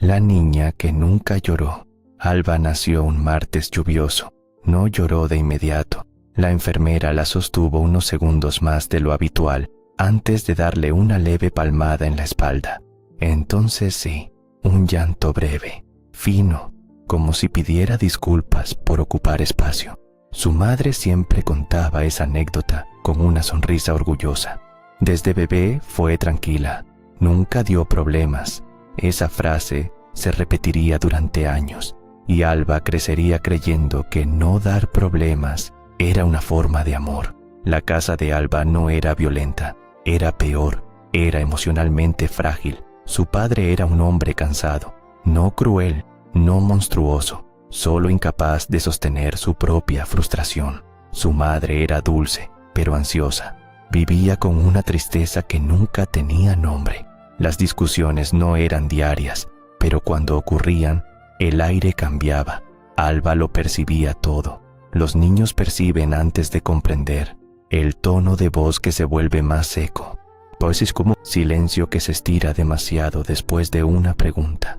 La niña que nunca lloró. Alba nació un martes lluvioso. No lloró de inmediato. La enfermera la sostuvo unos segundos más de lo habitual antes de darle una leve palmada en la espalda. Entonces sí, un llanto breve, fino, como si pidiera disculpas por ocupar espacio. Su madre siempre contaba esa anécdota con una sonrisa orgullosa. Desde bebé fue tranquila, nunca dio problemas. Esa frase se repetiría durante años y Alba crecería creyendo que no dar problemas era una forma de amor. La casa de Alba no era violenta, era peor, era emocionalmente frágil. Su padre era un hombre cansado, no cruel, no monstruoso, solo incapaz de sostener su propia frustración. Su madre era dulce, pero ansiosa. Vivía con una tristeza que nunca tenía nombre. Las discusiones no eran diarias, pero cuando ocurrían, el aire cambiaba. Alba lo percibía todo. Los niños perciben antes de comprender. El tono de voz que se vuelve más seco. Pues es como silencio que se estira demasiado después de una pregunta.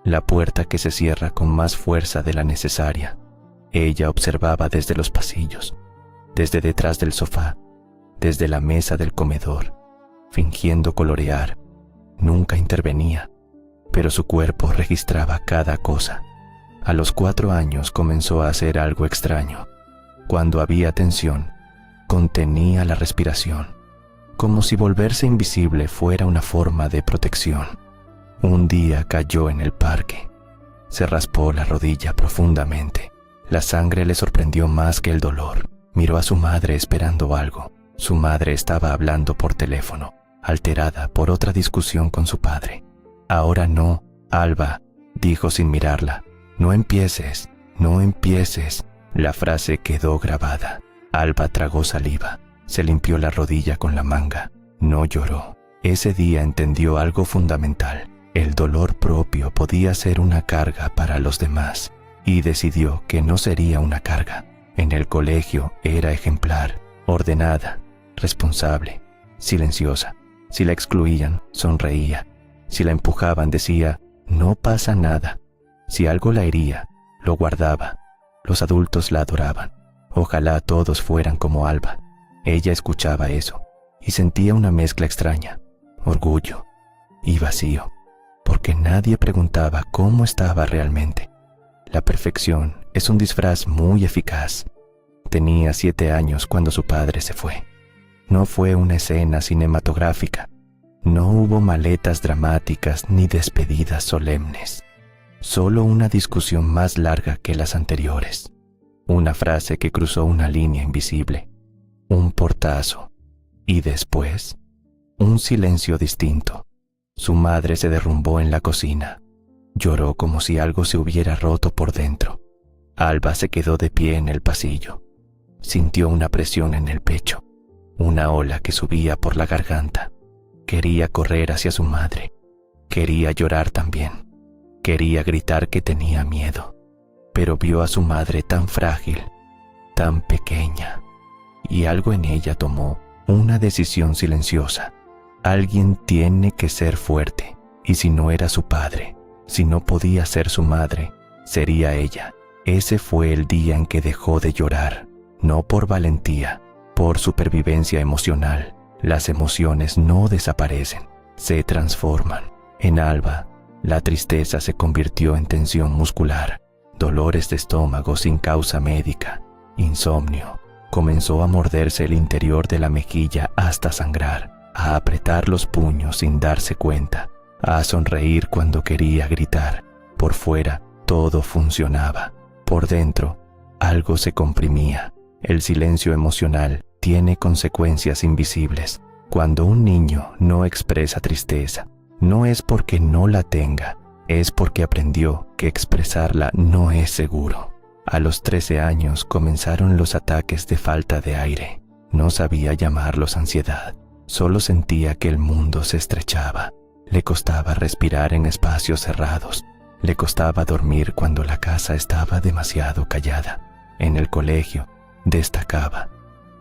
La puerta que se cierra con más fuerza de la necesaria. Ella observaba desde los pasillos, desde detrás del sofá, desde la mesa del comedor, fingiendo colorear. Nunca intervenía, pero su cuerpo registraba cada cosa. A los 4 años comenzó a hacer algo extraño. Cuando había tensión, contenía la respiración, como si volverse invisible fuera una forma de protección. Un día cayó en el parque. Se raspó la rodilla profundamente. La sangre le sorprendió más que el dolor. Miró a su madre esperando algo. Su madre estaba hablando por teléfono, alterada por otra discusión con su padre. «Ahora no, Alba», dijo sin mirarla. «No empieces, no empieces». La frase quedó grabada. Alba tragó saliva. Se limpió la rodilla con la manga. No lloró. Ese día entendió algo fundamental. El dolor propio podía ser una carga para los demás, y decidió que no sería una carga. En el colegio era ejemplar, ordenada, responsable, silenciosa. Si la excluían, sonreía. Si la empujaban, decía, «No pasa nada». Si algo la hería, lo guardaba. Los adultos la adoraban. Ojalá todos fueran como Alba. Ella escuchaba eso y sentía una mezcla extraña, orgullo y vacío, porque nadie preguntaba cómo estaba realmente. La perfección es un disfraz muy eficaz. Tenía 7 años cuando su padre se fue. No fue una escena cinematográfica. No hubo maletas dramáticas ni despedidas solemnes. Solo una discusión más larga que las anteriores. Una frase que cruzó una línea invisible. Un portazo. Y después, un silencio distinto. Su madre se derrumbó en la cocina. Lloró como si algo se hubiera roto por dentro. Alba se quedó de pie en el pasillo. Sintió una presión en el pecho, una ola que subía por la garganta. Quería correr hacia su madre. Quería llorar también. Quería gritar que tenía miedo. Pero vio a su madre tan frágil, tan pequeña, y algo en ella tomó una decisión silenciosa. Alguien tiene que ser fuerte, y si no era su padre, si no podía ser su madre, sería ella. Ese fue el día en que dejó de llorar, no por valentía, por supervivencia emocional. Las emociones no desaparecen, se transforman. En Alba, la tristeza se convirtió en tensión muscular, dolores de estómago sin causa médica, insomnio. Comenzó a morderse el interior de la mejilla hasta sangrar, a apretar los puños sin darse cuenta, a sonreír cuando quería gritar. Por fuera, todo funcionaba. Por dentro, algo se comprimía. El silencio emocional tiene consecuencias invisibles. Cuando un niño no expresa tristeza, no es porque no la tenga, es porque aprendió que expresarla no es seguro. A los 13 años comenzaron los ataques de falta de aire. No sabía llamarlos ansiedad, solo sentía que el mundo se estrechaba. Le costaba respirar en espacios cerrados. Le costaba dormir cuando la casa estaba demasiado callada. En el colegio destacaba.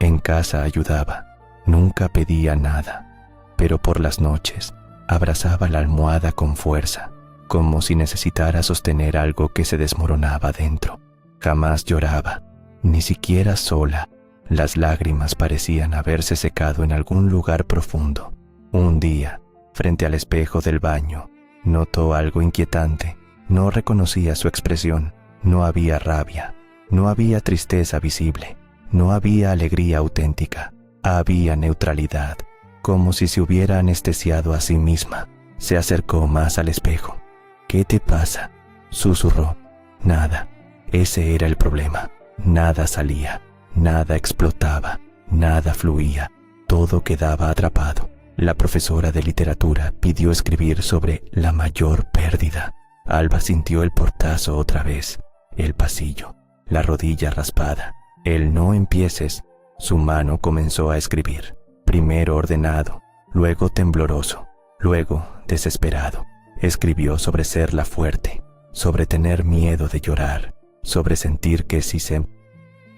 En casa ayudaba. Nunca pedía nada. Pero por las noches abrazaba la almohada con fuerza, como si necesitara sostener algo que se desmoronaba dentro. Jamás lloraba, ni siquiera sola. Las lágrimas parecían haberse secado en algún lugar profundo. Un día, frente al espejo del baño, notó algo inquietante. No reconocía su expresión. No había rabia, no había tristeza visible, no había alegría auténtica. Había neutralidad, como si se hubiera anestesiado a sí misma. Se acercó más al espejo. «¿Qué te pasa?», susurró. Nada. Ese era el problema. Nada salía, nada explotaba, nada fluía. Todo quedaba atrapado. La profesora de literatura pidió escribir sobre la mayor pérdida. Alba sintió el portazo otra vez, el pasillo, la rodilla raspada. El «no empieces». Su mano comenzó a escribir, primero ordenado, luego tembloroso, luego desesperado. Escribió sobre ser la fuerte, sobre tener miedo de llorar, sobre sentir que si se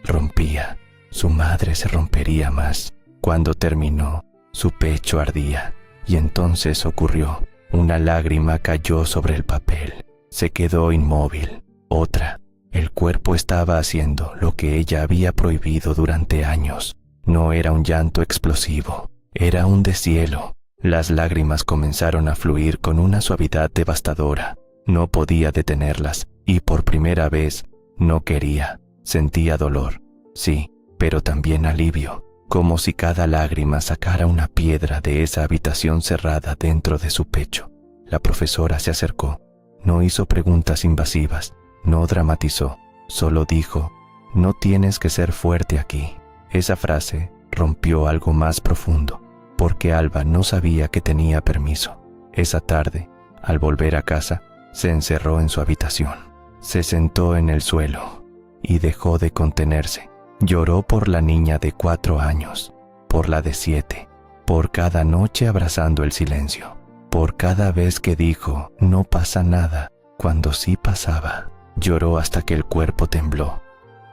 rompía, su madre se rompería más. Cuando terminó, su pecho ardía, y entonces ocurrió. Una lágrima cayó sobre el papel. Se quedó inmóvil. Otra. El cuerpo estaba haciendo lo que ella había prohibido durante años. No era un llanto explosivo, era un deshielo. Las lágrimas comenzaron a fluir con una suavidad devastadora. No podía detenerlas, y por primera vez no quería. Sentía dolor, sí, pero también alivio, como si cada lágrima sacara una piedra de esa habitación cerrada dentro de su pecho. La profesora se acercó. No hizo preguntas invasivas. No dramatizó, solo dijo: «No tienes que ser fuerte aquí». Esa frase rompió algo más profundo, porque Alba no sabía que tenía permiso. Esa tarde, al volver a casa, se encerró en su habitación. Se sentó en el suelo y dejó de contenerse. Lloró por la niña de 4 años, por la de 7, por cada noche abrazando el silencio, por cada vez que dijo «no pasa nada», cuando sí pasaba. Lloró hasta que el cuerpo tembló,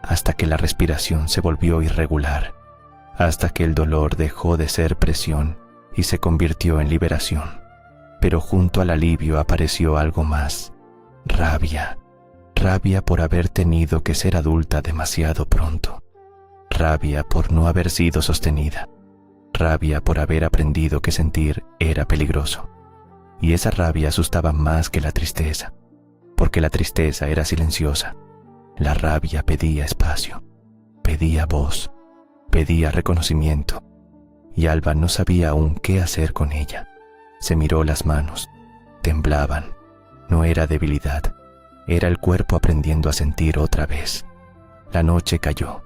hasta que la respiración se volvió irregular, hasta que el dolor dejó de ser presión y se convirtió en liberación. Pero junto al alivio apareció algo más: rabia. Rabia por haber tenido que ser adulta demasiado pronto. Rabia por no haber sido sostenida. Rabia por haber aprendido que sentir era peligroso. Y esa rabia asustaba más que la tristeza, porque la tristeza era silenciosa. La rabia pedía espacio, pedía voz, pedía reconocimiento, y Alba no sabía aún qué hacer con ella. Se miró las manos, temblaban. No era debilidad, era el cuerpo aprendiendo a sentir otra vez. La noche cayó.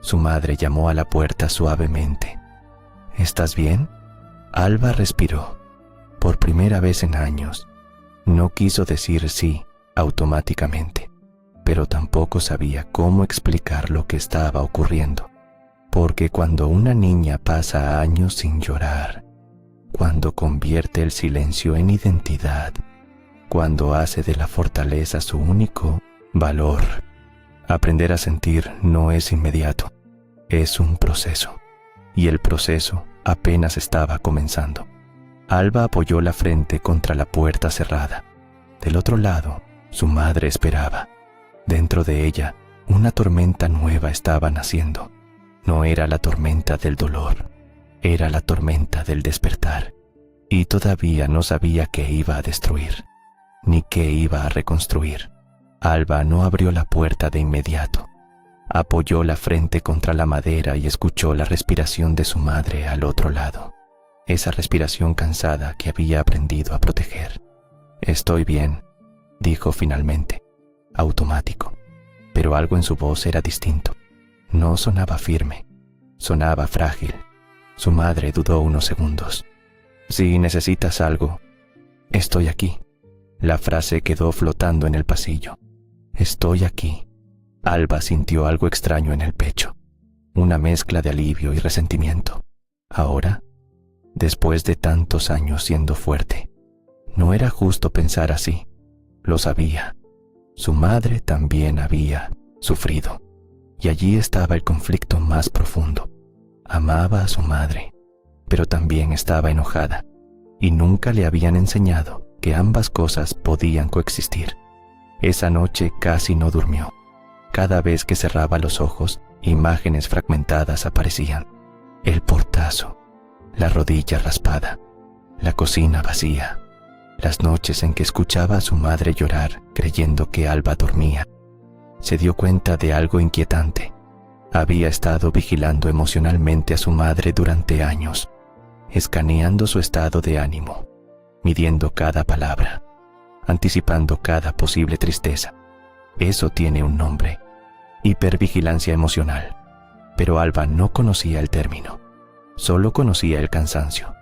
Su madre llamó a la puerta suavemente. «¿Estás bien?». Alba respiró. Por primera vez en años, no quiso decir sí automáticamente, pero tampoco sabía cómo explicar lo que estaba ocurriendo, porque cuando una niña pasa años sin llorar, cuando convierte el silencio en identidad, cuando hace de la fortaleza su único valor, aprender a sentir no es inmediato, es un proceso, y el proceso apenas estaba comenzando. Alba apoyó la frente contra la puerta cerrada. Del otro lado, su madre esperaba. Dentro de ella, una tormenta nueva estaba naciendo. No era la tormenta del dolor, era la tormenta del despertar. Y todavía no sabía qué iba a destruir, ni qué iba a reconstruir. Alba no abrió la puerta de inmediato. Apoyó la frente contra la madera y escuchó la respiración de su madre al otro lado. Esa respiración cansada que había aprendido a proteger. «Estoy bien», dijo finalmente, automático, pero algo en su voz era distinto. No sonaba firme, sonaba frágil. Su madre dudó unos segundos. «Si necesitas algo, estoy aquí». La frase quedó flotando en el pasillo. «Estoy aquí». Alba sintió algo extraño en el pecho, una mezcla de alivio y resentimiento. Ahora, después de tantos años siendo fuerte, no era justo pensar así. Lo sabía. Su madre también había sufrido, y allí estaba el conflicto más profundo. Amaba a su madre, pero también estaba enojada, y nunca le habían enseñado que ambas cosas podían coexistir. Esa noche casi no durmió. Cada vez que cerraba los ojos, imágenes fragmentadas aparecían. El portazo, la rodilla raspada, la cocina vacía, las noches en que escuchaba a su madre llorar creyendo que Alba dormía. Se dio cuenta de algo inquietante. Había estado vigilando emocionalmente a su madre durante años, escaneando su estado de ánimo, midiendo cada palabra, anticipando cada posible tristeza. Eso tiene un nombre: hipervigilancia emocional. Pero Alba no conocía el término, solo conocía el cansancio.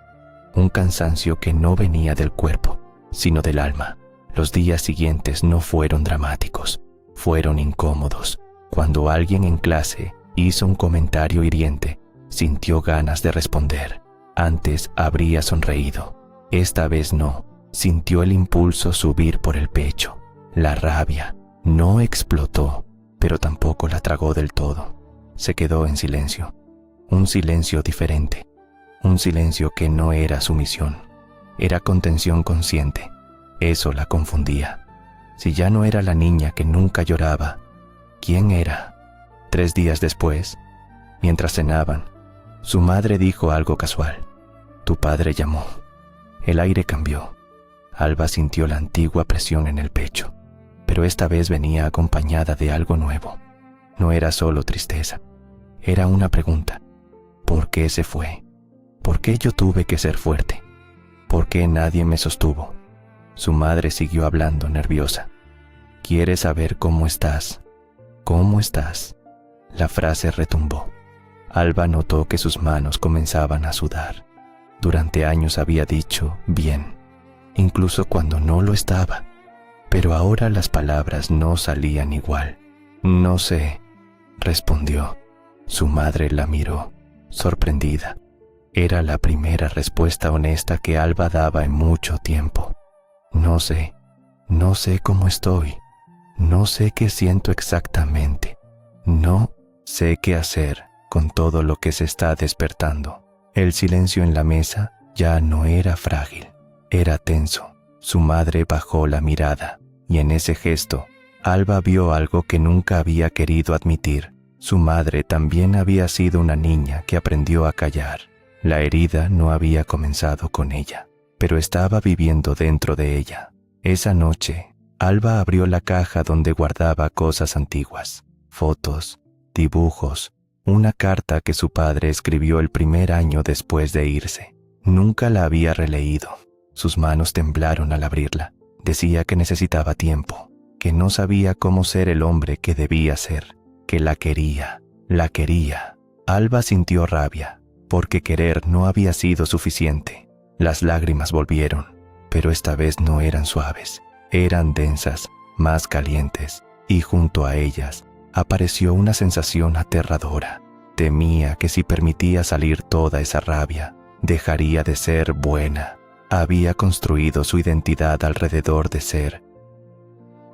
Un cansancio que no venía del cuerpo, sino del alma. Los días siguientes no fueron dramáticos, fueron incómodos. Cuando alguien en clase hizo un comentario hiriente, sintió ganas de responder. Antes habría sonreído. Esta vez no. Sintió el impulso subir por el pecho. La rabia no explotó, pero tampoco la tragó del todo. Se quedó en silencio. Un silencio diferente. Un silencio que no era sumisión. Era contención consciente. Eso la confundía. Si ya no era la niña que nunca lloraba, ¿quién era? 3 días después, mientras cenaban, su madre dijo algo casual. Tu padre llamó. El aire cambió. Alba sintió la antigua presión en el pecho, pero esta vez venía acompañada de algo nuevo. No era solo tristeza, era una pregunta. ¿Por qué se fue? ¿Por qué yo tuve que ser fuerte? ¿Por qué nadie me sostuvo? Su madre siguió hablando nerviosa. ¿Quieres saber cómo estás? ¿Cómo estás? La frase retumbó. Alba notó que sus manos comenzaban a sudar. Durante años había dicho bien, incluso cuando no lo estaba. Pero ahora las palabras no salían igual. No sé, respondió. Su madre la miró, sorprendida. Era la primera respuesta honesta que Alba daba en mucho tiempo. No sé cómo estoy. No sé qué siento exactamente. No sé qué hacer con todo lo que se está despertando. El silencio en la mesa ya no era frágil, era tenso. Su madre bajó la mirada, y en ese gesto, Alba vio algo que nunca había querido admitir. Su madre también había sido una niña que aprendió a callar. La herida no había comenzado con ella, pero estaba viviendo dentro de ella. Esa noche, Alba abrió la caja donde guardaba cosas antiguas, fotos, dibujos, una carta que su padre escribió el primer año después de irse. Nunca la había releído. Sus manos temblaron al abrirla. Decía que necesitaba tiempo, que no sabía cómo ser el hombre que debía ser, que la quería. Alba sintió rabia, porque querer no había sido suficiente. Las lágrimas volvieron, pero esta vez no eran suaves, eran densas, más calientes, y junto a ellas apareció una sensación aterradora. Temía que si permitía salir toda esa rabia, dejaría de ser buena. Había construido su identidad alrededor de ser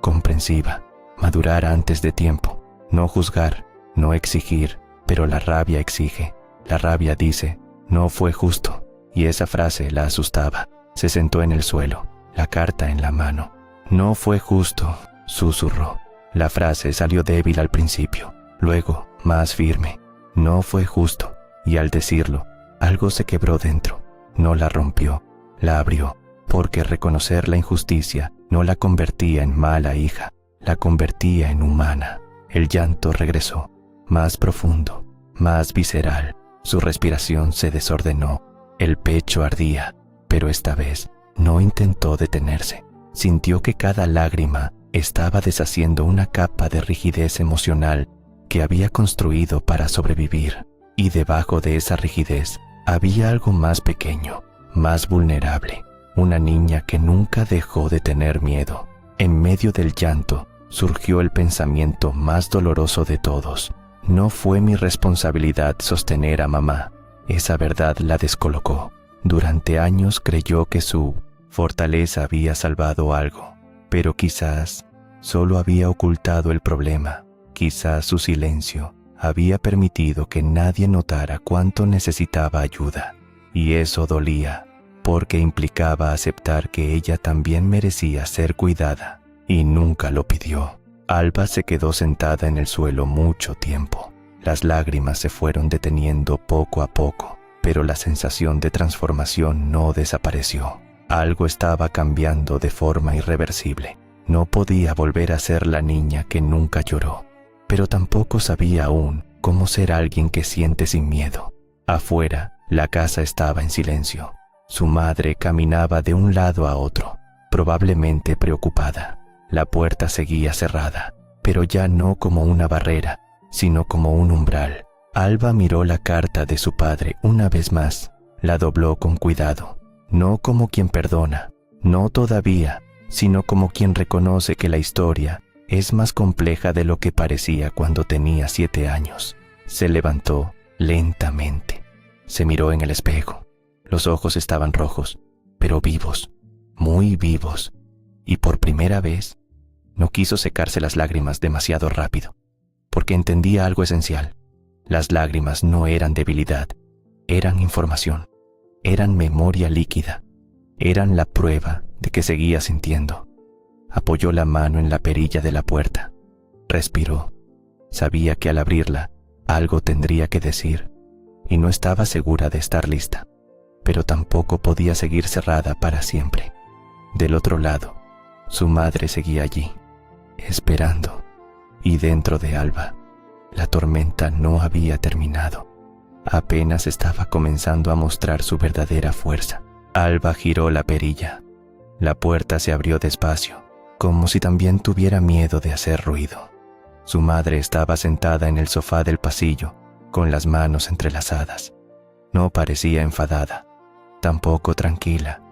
comprensiva, madurar antes de tiempo, no juzgar, no exigir, pero la rabia exige. La rabia dice, no fue justo, y esa frase la asustaba. Se sentó en el suelo, la carta en la mano. No fue justo, susurró. La frase salió débil al principio, luego más firme. No fue justo, y al decirlo, algo se quebró dentro. No la rompió, la abrió, porque reconocer la injusticia no la convertía en mala hija, la convertía en humana. El llanto regresó, más profundo, más visceral. Su respiración se desordenó, el pecho ardía, pero esta vez no intentó detenerse. Sintió que cada lágrima estaba deshaciendo una capa de rigidez emocional que había construido para sobrevivir, y debajo de esa rigidez había algo más pequeño, más vulnerable, una niña que nunca dejó de tener miedo. En medio del llanto surgió el pensamiento más doloroso de todos. No fue mi responsabilidad sostener a mamá. Esa verdad la descolocó. Durante años creyó que su fortaleza había salvado algo, pero quizás solo había ocultado el problema. Quizás su silencio había permitido que nadie notara cuánto necesitaba ayuda. Y eso dolía, porque implicaba aceptar que ella también merecía ser cuidada, y nunca lo pidió. Alba se quedó sentada en el suelo mucho tiempo. Las lágrimas se fueron deteniendo poco a poco, pero la sensación de transformación no desapareció. Algo estaba cambiando de forma irreversible. No podía volver a ser la niña que nunca lloró, pero tampoco sabía aún cómo ser alguien que siente sin miedo. Afuera, la casa estaba en silencio. Su madre caminaba de un lado a otro, probablemente preocupada. La puerta seguía cerrada, pero ya no como una barrera, sino como un umbral. Alba miró la carta de su padre una vez más. La dobló con cuidado, no como quien perdona, no todavía, sino como quien reconoce que la historia es más compleja de lo que parecía cuando tenía 7 años. Se levantó lentamente. Se miró en el espejo. Los ojos estaban rojos, pero vivos, muy vivos. Y por primera vez, no quiso secarse las lágrimas demasiado rápido, porque entendía algo esencial. Las lágrimas no eran debilidad, eran información, eran memoria líquida, eran la prueba de que seguía sintiendo. Apoyó la mano en la perilla de la puerta. Respiró. Sabía que al abrirla, algo tendría que decir, y no estaba segura de estar lista, pero tampoco podía seguir cerrada para siempre. Del otro lado, su madre seguía allí, esperando, y dentro de Alba, la tormenta no había terminado. Apenas estaba comenzando a mostrar su verdadera fuerza. Alba giró la perilla. La puerta se abrió despacio, como si también tuviera miedo de hacer ruido. Su madre estaba sentada en el sofá del pasillo, con las manos entrelazadas. No parecía enfadada, tampoco tranquila.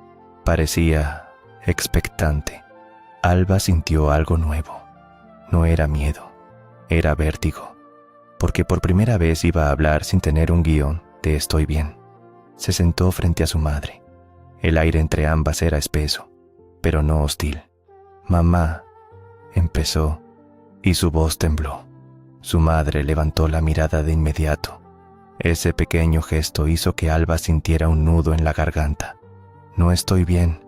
Parecía expectante. Alba sintió algo nuevo. No era miedo, era vértigo, porque por primera vez iba a hablar sin tener un guión de estoy bien. Se sentó frente a su madre. El aire entre ambas era espeso, pero no hostil. «Mamá», empezó, y su voz tembló. Su madre levantó la mirada de inmediato. Ese pequeño gesto hizo que Alba sintiera un nudo en la garganta. «No estoy bien».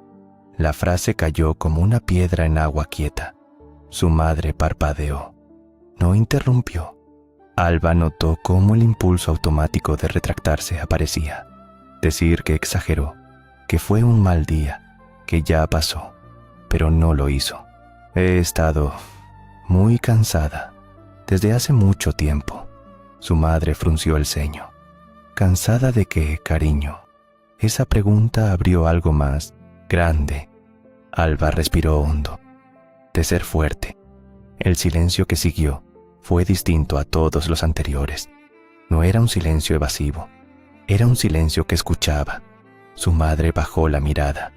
La frase cayó como una piedra en agua quieta. Su madre parpadeó. No interrumpió. Alba notó cómo el impulso automático de retractarse aparecía. Decir que exageró, que fue un mal día, que ya pasó, pero no lo hizo. «He estado muy cansada desde hace mucho tiempo». Su madre frunció el ceño. «¿Cansada de qué, cariño?». Esa pregunta abrió algo más grande. Alba respiró hondo. De ser fuerte. El silencio que siguió fue distinto a todos los anteriores. No era un silencio evasivo, era un silencio que escuchaba. Su madre bajó la mirada,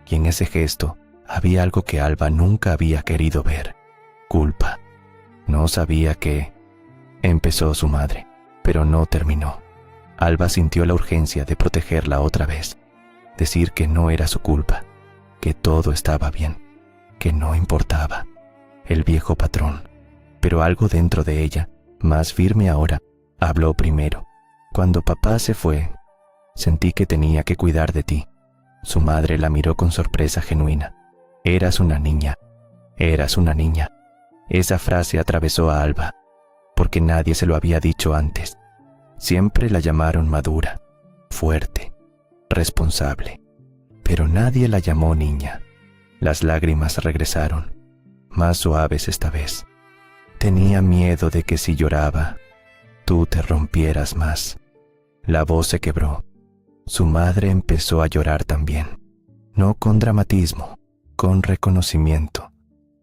y en ese gesto había algo que Alba nunca había querido ver: culpa. No sabía qué. Empezó su madre, pero no terminó. Alba sintió la urgencia de protegerla otra vez, decir que no era su culpa, que todo estaba bien, que no importaba. El viejo patrón, pero algo dentro de ella, más firme ahora, habló primero. «Cuando papá se fue, sentí que tenía que cuidar de ti». Su madre la miró con sorpresa genuina. «Eras una niña, eras una niña». Esa frase atravesó a Alba, porque nadie se lo había dicho antes. Siempre la llamaron madura, fuerte, responsable, pero nadie la llamó niña. Las lágrimas regresaron, más suaves esta vez. «Tenía miedo de que si lloraba, tú te rompieras más». La voz se quebró. Su madre empezó a llorar también, no con dramatismo, con reconocimiento.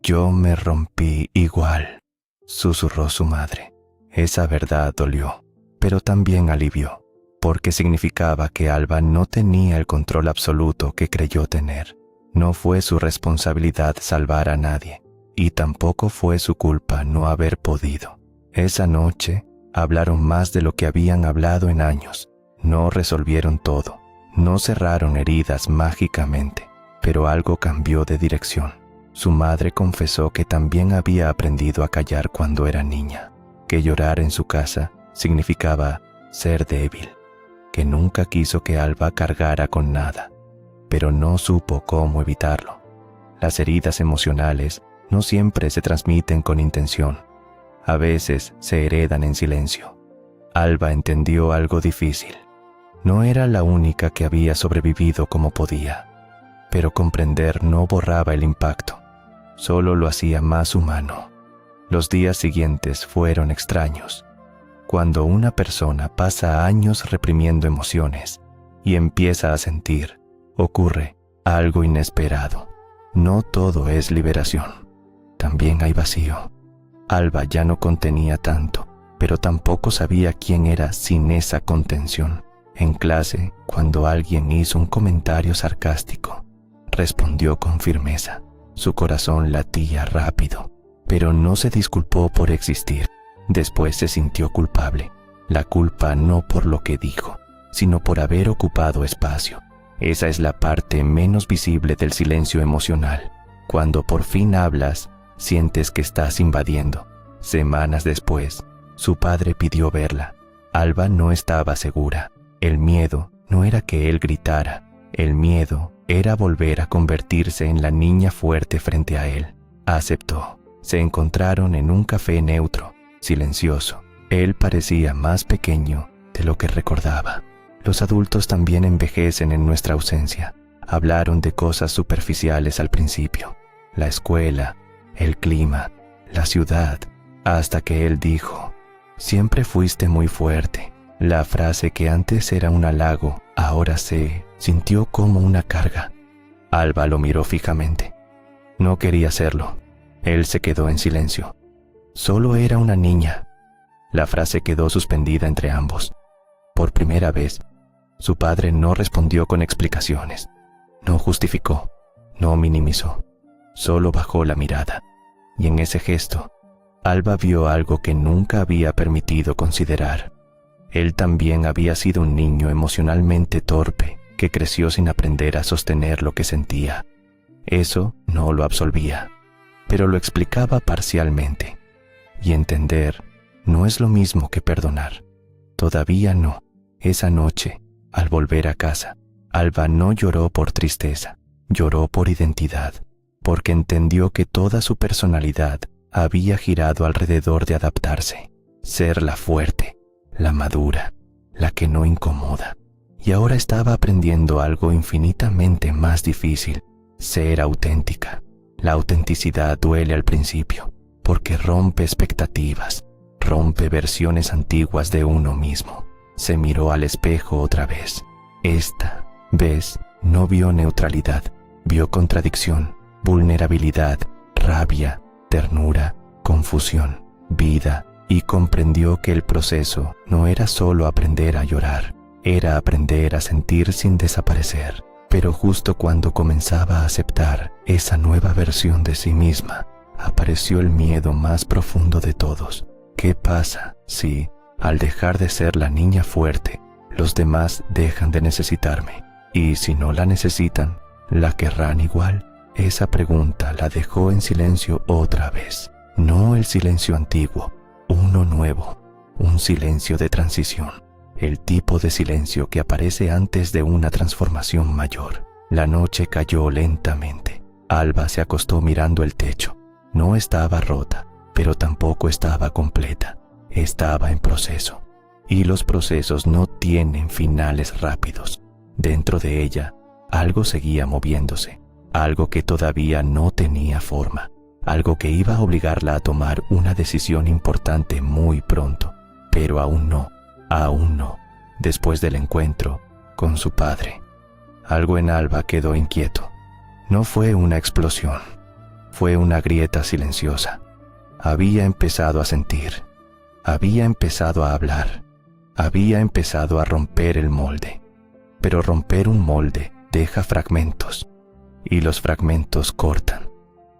«Yo me rompí igual», susurró su madre. Esa verdad dolió, pero también alivió, porque significaba que Alba no tenía el control absoluto que creyó tener. No fue su responsabilidad salvar a nadie, y tampoco fue su culpa no haber podido. Esa noche hablaron más de lo que habían hablado en años. No resolvieron todo, no cerraron heridas mágicamente, pero algo cambió de dirección. Su madre confesó que también había aprendido a callar cuando era niña, que llorar en su casa significaba ser débil, que nunca quiso que Alba cargara con nada. pero no supo cómo evitarlo. Las heridas emocionales no siempre se transmiten con intención. A veces se heredan en silencio. Alba entendió algo difícil. No era la única que había sobrevivido como podía, pero comprender no borraba el impacto, solo lo hacía más humano. Los días siguientes fueron extraños. Cuando una persona pasa años reprimiendo emociones y empieza a sentir, ocurre algo inesperado. No todo es liberación, también hay vacío. Alba ya no contenía tanto, pero tampoco sabía quién era sin esa contención. En clase, cuando alguien hizo un comentario sarcástico, respondió con firmeza. Su corazón latía rápido, pero no se disculpó por existir. Después se sintió culpable. La culpa no por lo que dijo, sino por haber ocupado espacio. Esa es la parte menos visible del silencio emocional. Cuando por fin hablas, sientes que estás invadiendo. Semanas después, su padre pidió verla. Alba no estaba segura. El miedo no era que él gritara. El miedo era volver a convertirse en la niña fuerte frente a él. Aceptó. Se encontraron en un café neutro, silencioso. Él parecía más pequeño de lo que recordaba. Los adultos también envejecen en nuestra ausencia. Hablaron de cosas superficiales al principio. La escuela, el clima, la ciudad, hasta que él dijo: «Siempre fuiste muy fuerte». La frase que antes era un halago, ahora se sintió como una carga. Alba lo miró fijamente. No quería hacerlo. Él se quedó en silencio. Solo era una niña. La frase quedó suspendida entre ambos. Por primera vez, su padre no respondió con explicaciones. No justificó, no minimizó. Solo bajó la mirada. Y en ese gesto, Alba vio algo que nunca había permitido considerar. Él también había sido un niño emocionalmente torpe que creció sin aprender a sostener lo que sentía. Eso no lo absolvía, pero lo explicaba parcialmente. Y entender no es lo mismo que perdonar. Todavía no. Esa noche, al volver a casa, Alba no lloró por tristeza, lloró por identidad, porque entendió que toda su personalidad había girado alrededor de adaptarse, ser la fuerte, la madura, la que no incomoda. Y ahora estaba aprendiendo algo infinitamente más difícil: ser auténtica. La autenticidad duele al principio, porque rompe expectativas, rompe versiones antiguas de uno mismo. Se miró al espejo otra vez. Esta vez no vio neutralidad, vio contradicción, vulnerabilidad, rabia, ternura, confusión, vida, y comprendió que el proceso no era solo aprender a llorar, era aprender a sentir sin desaparecer. Pero justo cuando comenzaba a aceptar esa nueva versión de sí misma, apareció el miedo más profundo de todos. ¿Qué pasa si, al dejar de ser la niña fuerte, los demás dejan de necesitarme? Y si no la necesitan, ¿la querrán igual? Esa pregunta la dejó en silencio otra vez. No el silencio antiguo, uno nuevo, un silencio de transición, el tipo de silencio que aparece antes de una transformación mayor. La noche cayó lentamente. Alba se acostó mirando el techo. No estaba rota, pero tampoco estaba completa. Estaba en proceso. Y los procesos no tienen finales rápidos. Dentro de ella, algo seguía moviéndose, algo que todavía no tenía forma, algo que iba a obligarla a tomar una decisión importante muy pronto, pero aún no, después del encuentro con su padre. Algo en Alba quedó inquieto. No fue una explosión, fue una grieta silenciosa. Había empezado a sentir, había empezado a hablar, había empezado a romper el molde. Pero romper un molde deja fragmentos, y los fragmentos cortan.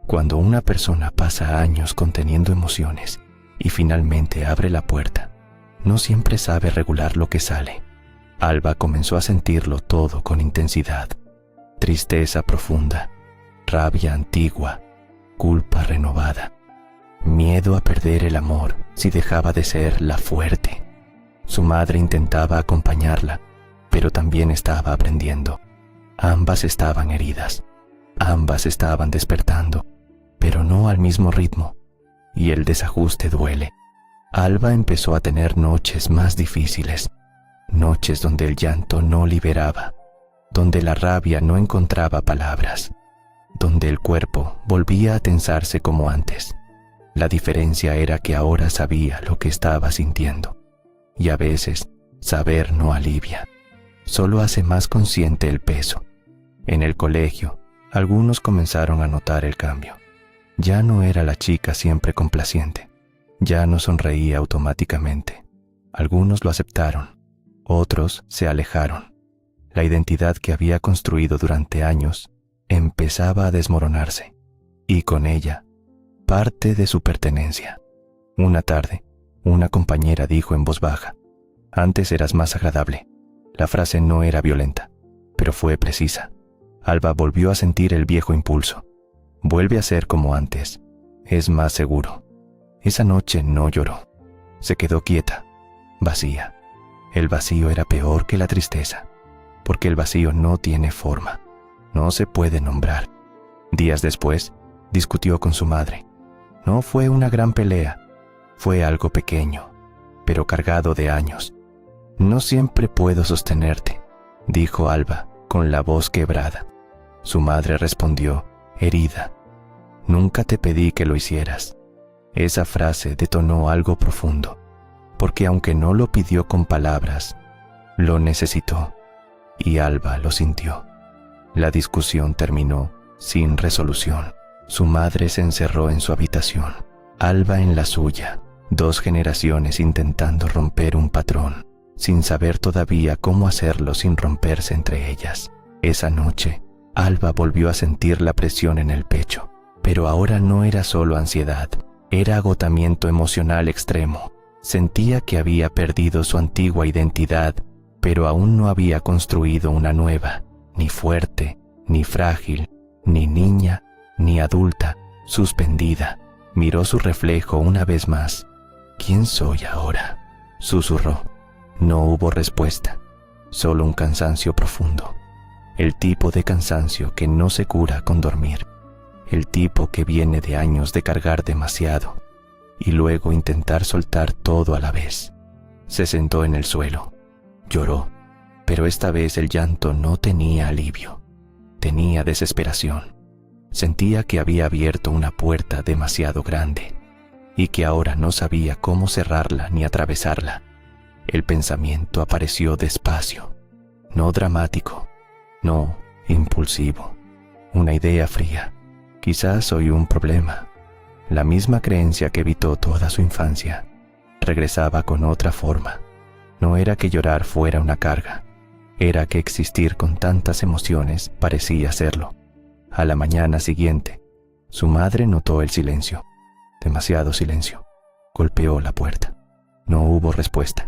Cuando una persona pasa años conteniendo emociones y finalmente abre la puerta, no siempre sabe regular lo que sale. Alba comenzó a sentirlo todo con intensidad: tristeza profunda, rabia antigua, culpa renovada, miedo a perder el amor si dejaba de ser la fuerte. Su madre intentaba acompañarla, pero también estaba aprendiendo. Ambas estaban heridas, ambas estaban despertando, pero no al mismo ritmo, y el desajuste duele. Alba empezó a tener noches más difíciles, noches donde el llanto no liberaba, donde la rabia no encontraba palabras, donde el cuerpo volvía a tensarse como antes. La diferencia era que ahora sabía lo que estaba sintiendo, y a veces saber no alivia, solo hace más consciente el peso. En el colegio, algunos comenzaron a notar el cambio. Ya no era la chica siempre complaciente, ya no sonreía automáticamente. Algunos lo aceptaron, otros se alejaron. La identidad que había construido durante años empezaba a desmoronarse, y con ella, parte de su pertenencia. Una tarde, una compañera dijo en voz baja: «Antes eras más agradable». La frase no era violenta, pero fue precisa. Alba volvió a sentir el viejo impulso. Vuelve a ser como antes, es más seguro. Esa noche no lloró, se quedó quieta, vacía. El vacío era peor que la tristeza, porque el vacío no tiene forma, no se puede nombrar. Días después, discutió con su madre. No fue una gran pelea, fue algo pequeño, pero cargado de años. «No siempre puedo sostenerte», dijo Alba con la voz quebrada. Su madre respondió, herida: «Nunca te pedí que lo hicieras». Esa frase detonó algo profundo, porque aunque no lo pidió con palabras, lo necesitó, y Alba lo sintió. La discusión terminó sin resolución. Su madre se encerró en su habitación, Alba en la suya, 2 generaciones intentando romper un patrón, sin saber todavía cómo hacerlo sin romperse entre ellas. Esa noche, Alba volvió a sentir la presión en el pecho, pero ahora no era solo ansiedad, era agotamiento emocional extremo. Sentía que había perdido su antigua identidad, pero aún no había construido una nueva, ni fuerte, ni frágil, ni niña, ni adulta, suspendida. Miró su reflejo una vez más. «¿Quién soy ahora?», susurró. No hubo respuesta, solo un cansancio profundo. El tipo de cansancio que no se cura con dormir. El tipo que viene de años de cargar demasiado y luego intentar soltar todo a la vez. Se sentó en el suelo, lloró, pero esta vez el llanto no tenía alivio, tenía desesperación. Sentía que había abierto una puerta demasiado grande y que ahora no sabía cómo cerrarla ni atravesarla. El pensamiento apareció despacio, no dramático, no impulsivo. Una idea fría. Quizás soy un problema. La misma creencia que evitó toda su infancia regresaba con otra forma. No era que llorar fuera una carga, era que existir con tantas emociones parecía serlo. A la mañana siguiente, su madre notó el silencio, demasiado silencio. Golpeó la puerta. No hubo respuesta.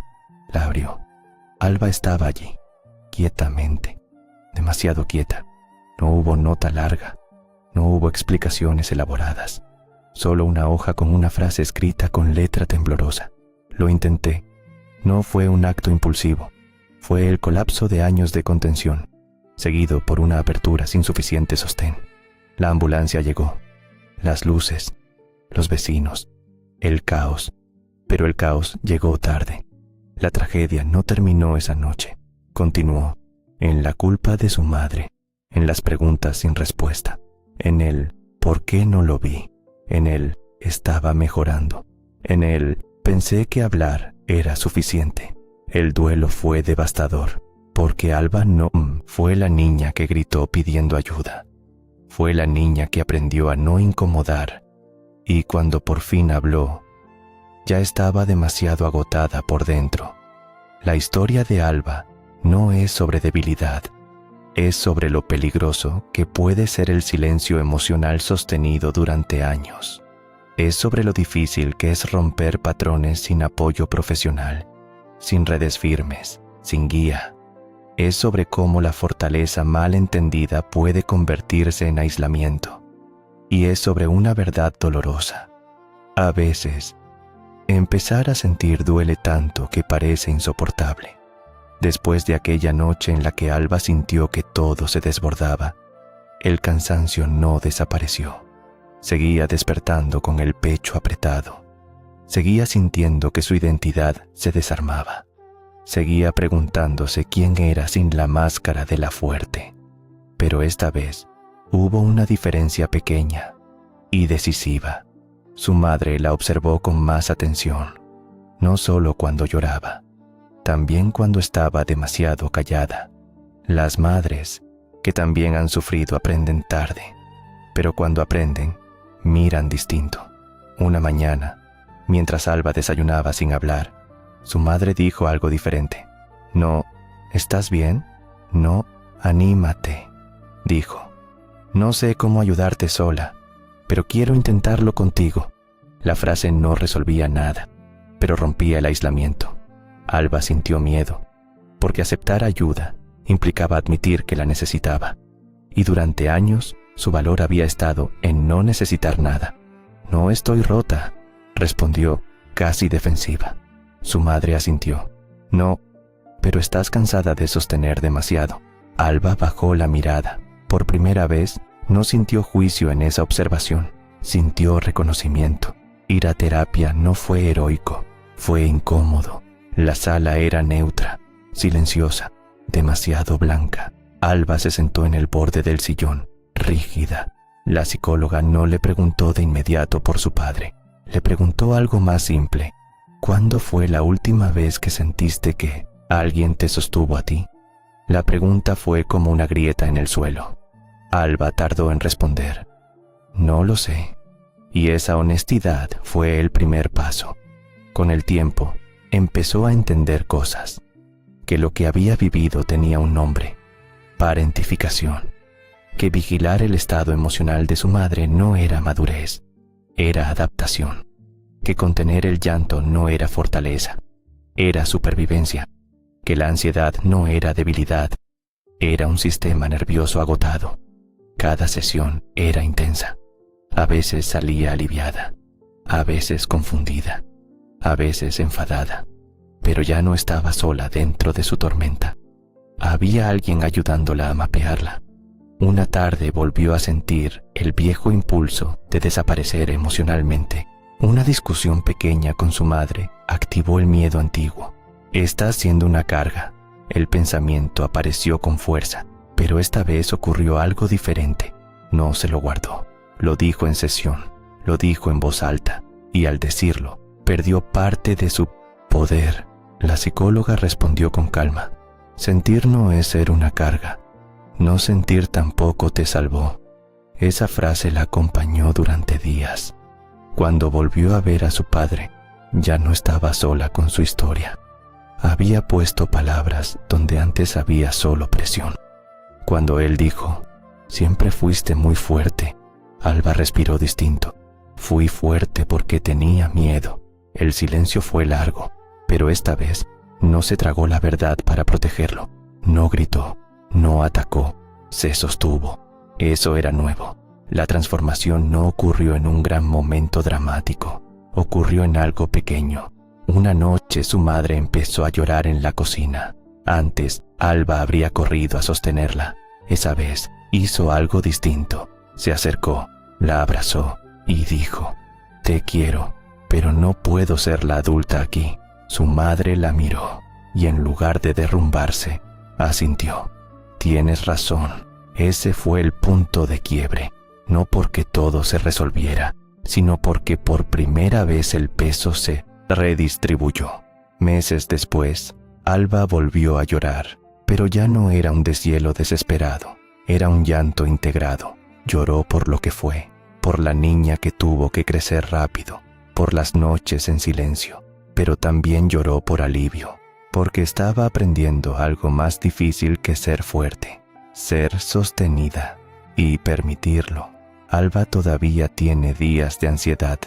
La abrió. Alba estaba allí, quietamente, demasiado quieta. No hubo nota larga, no hubo explicaciones elaboradas, solo una hoja con una frase escrita con letra temblorosa. Lo intenté. No fue un acto impulsivo, fue el colapso de años de contención, seguido por una apertura sin suficiente sostén. La ambulancia llegó, las luces, los vecinos, el caos, pero el caos llegó tarde. La tragedia no terminó esa noche, continuó, en la culpa de su madre, en las preguntas sin respuesta, en el ¿por qué no lo vi?, en el estaba mejorando, en el pensé que hablar era suficiente. El duelo fue devastador, porque Alba no fue la niña que gritó pidiendo ayuda, fue la niña que aprendió a no incomodar, y cuando por fin habló, ya estaba demasiado agotada por dentro. La historia de Alba no es sobre debilidad, es sobre lo peligroso que puede ser el silencio emocional sostenido durante años. Es sobre lo difícil que es romper patrones sin apoyo profesional, sin redes firmes, sin guía. Es sobre cómo la fortaleza mal entendida puede convertirse en aislamiento. Y es sobre una verdad dolorosa. A veces, empezar a sentir duele tanto que parece insoportable. Después de aquella noche en la que Alba sintió que todo se desbordaba, el cansancio no desapareció. Seguía despertando con el pecho apretado. Seguía sintiendo que su identidad se desarmaba. Seguía preguntándose quién era sin la máscara de la fuerte. Pero esta vez hubo una diferencia pequeña y decisiva. Su madre la observó con más atención, no solo cuando lloraba, también cuando estaba demasiado callada. Las madres, que también han sufrido, aprenden tarde, pero cuando aprenden, miran distinto. Una mañana, mientras Alba desayunaba sin hablar, su madre dijo algo diferente. «No, ¿estás bien? No, anímate», dijo. «No sé cómo ayudarte sola, pero quiero intentarlo contigo». La frase no resolvía nada, pero rompía el aislamiento. Alba sintió miedo, porque aceptar ayuda implicaba admitir que la necesitaba, y durante años su valor había estado en no necesitar nada. «No estoy rota», respondió, casi defensiva. Su madre asintió. «No, pero estás cansada de sostener demasiado». Alba bajó la mirada. Por primera vez, no sintió juicio en esa observación, sintió reconocimiento. Ir a terapia no fue heroico, fue incómodo. La sala era neutra, silenciosa, demasiado blanca. Alba se sentó en el borde del sillón, rígida. La psicóloga no le preguntó de inmediato por su padre. Le preguntó algo más simple. ¿Cuándo fue la última vez que sentiste que alguien te sostuvo a ti? La pregunta fue como una grieta en el suelo. Alba tardó en responder. «No lo sé». Y esa honestidad fue el primer paso. Con el tiempo, empezó a entender cosas. Que lo que había vivido tenía un nombre: parentificación. Que vigilar el estado emocional de su madre no era madurez, era adaptación. Que contener el llanto no era fortaleza, era supervivencia. Que la ansiedad no era debilidad, era un sistema nervioso agotado. Cada sesión era intensa. A veces salía aliviada, a veces confundida, a veces enfadada, pero ya no estaba sola dentro de su tormenta. Había alguien ayudándola a mapearla. Una tarde volvió a sentir el viejo impulso de desaparecer emocionalmente. Una discusión pequeña con su madre activó el miedo antiguo. «Está siendo una carga». El pensamiento apareció con fuerza, pero esta vez ocurrió algo diferente. No se lo guardó. Lo dijo en sesión, lo dijo en voz alta, y al decirlo, perdió parte de su poder. La psicóloga respondió con calma. «Sentir no es ser una carga. No sentir tampoco te salvó». Esa frase la acompañó durante días. Cuando volvió a ver a su padre, ya no estaba sola con su historia. Había puesto palabras donde antes había solo presión. Cuando él dijo, «Siempre fuiste muy fuerte», Alba respiró distinto. «Fui fuerte porque tenía miedo». El silencio fue largo, pero esta vez no se tragó la verdad para protegerlo. No gritó, no atacó, se sostuvo. Eso era nuevo. La transformación no ocurrió en un gran momento dramático, ocurrió en algo pequeño. Una noche su madre empezó a llorar en la cocina. Antes, Alba habría corrido a sostenerla. Esa vez hizo algo distinto. Se acercó, la abrazó y dijo, «Te quiero, pero no puedo ser la adulta aquí». Su madre la miró y en lugar de derrumbarse, asintió. «Tienes razón». Ese fue el punto de quiebre, no porque todo se resolviera, sino porque por primera vez el peso se redistribuyó. Meses después, Alba volvió a llorar, pero ya no era un deshielo desesperado, era un llanto integrado. Lloró por lo que fue, por la niña que tuvo que crecer rápido, por las noches en silencio, pero también lloró por alivio, porque estaba aprendiendo algo más difícil que ser fuerte, ser sostenida y permitirlo. Alba todavía tiene días de ansiedad,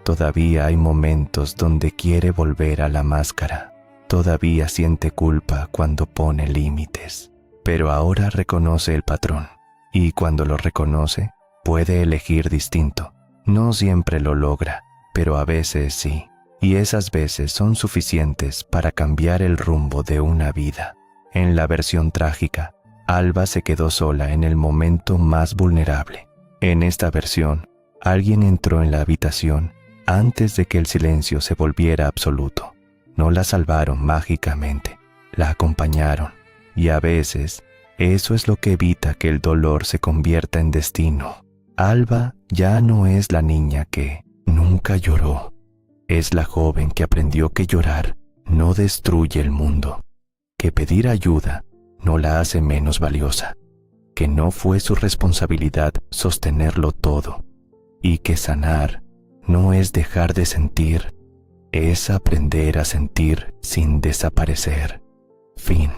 todavía hay momentos donde quiere volver a la máscara, todavía siente culpa cuando pone límites, pero ahora reconoce el patrón. Y cuando lo reconoce, puede elegir distinto. No siempre lo logra, pero a veces sí. Y esas veces son suficientes para cambiar el rumbo de una vida. En la versión trágica, Alba se quedó sola en el momento más vulnerable. En esta versión, alguien entró en la habitación antes de que el silencio se volviera absoluto. No la salvaron mágicamente, la acompañaron, y a veces eso es lo que evita que el dolor se convierta en destino. Alba ya no es la niña que nunca lloró, es la joven que aprendió que llorar no destruye el mundo, que pedir ayuda no la hace menos valiosa, que no fue su responsabilidad sostenerlo todo, y que sanar no es dejar de sentir, es aprender a sentir sin desaparecer. Fin.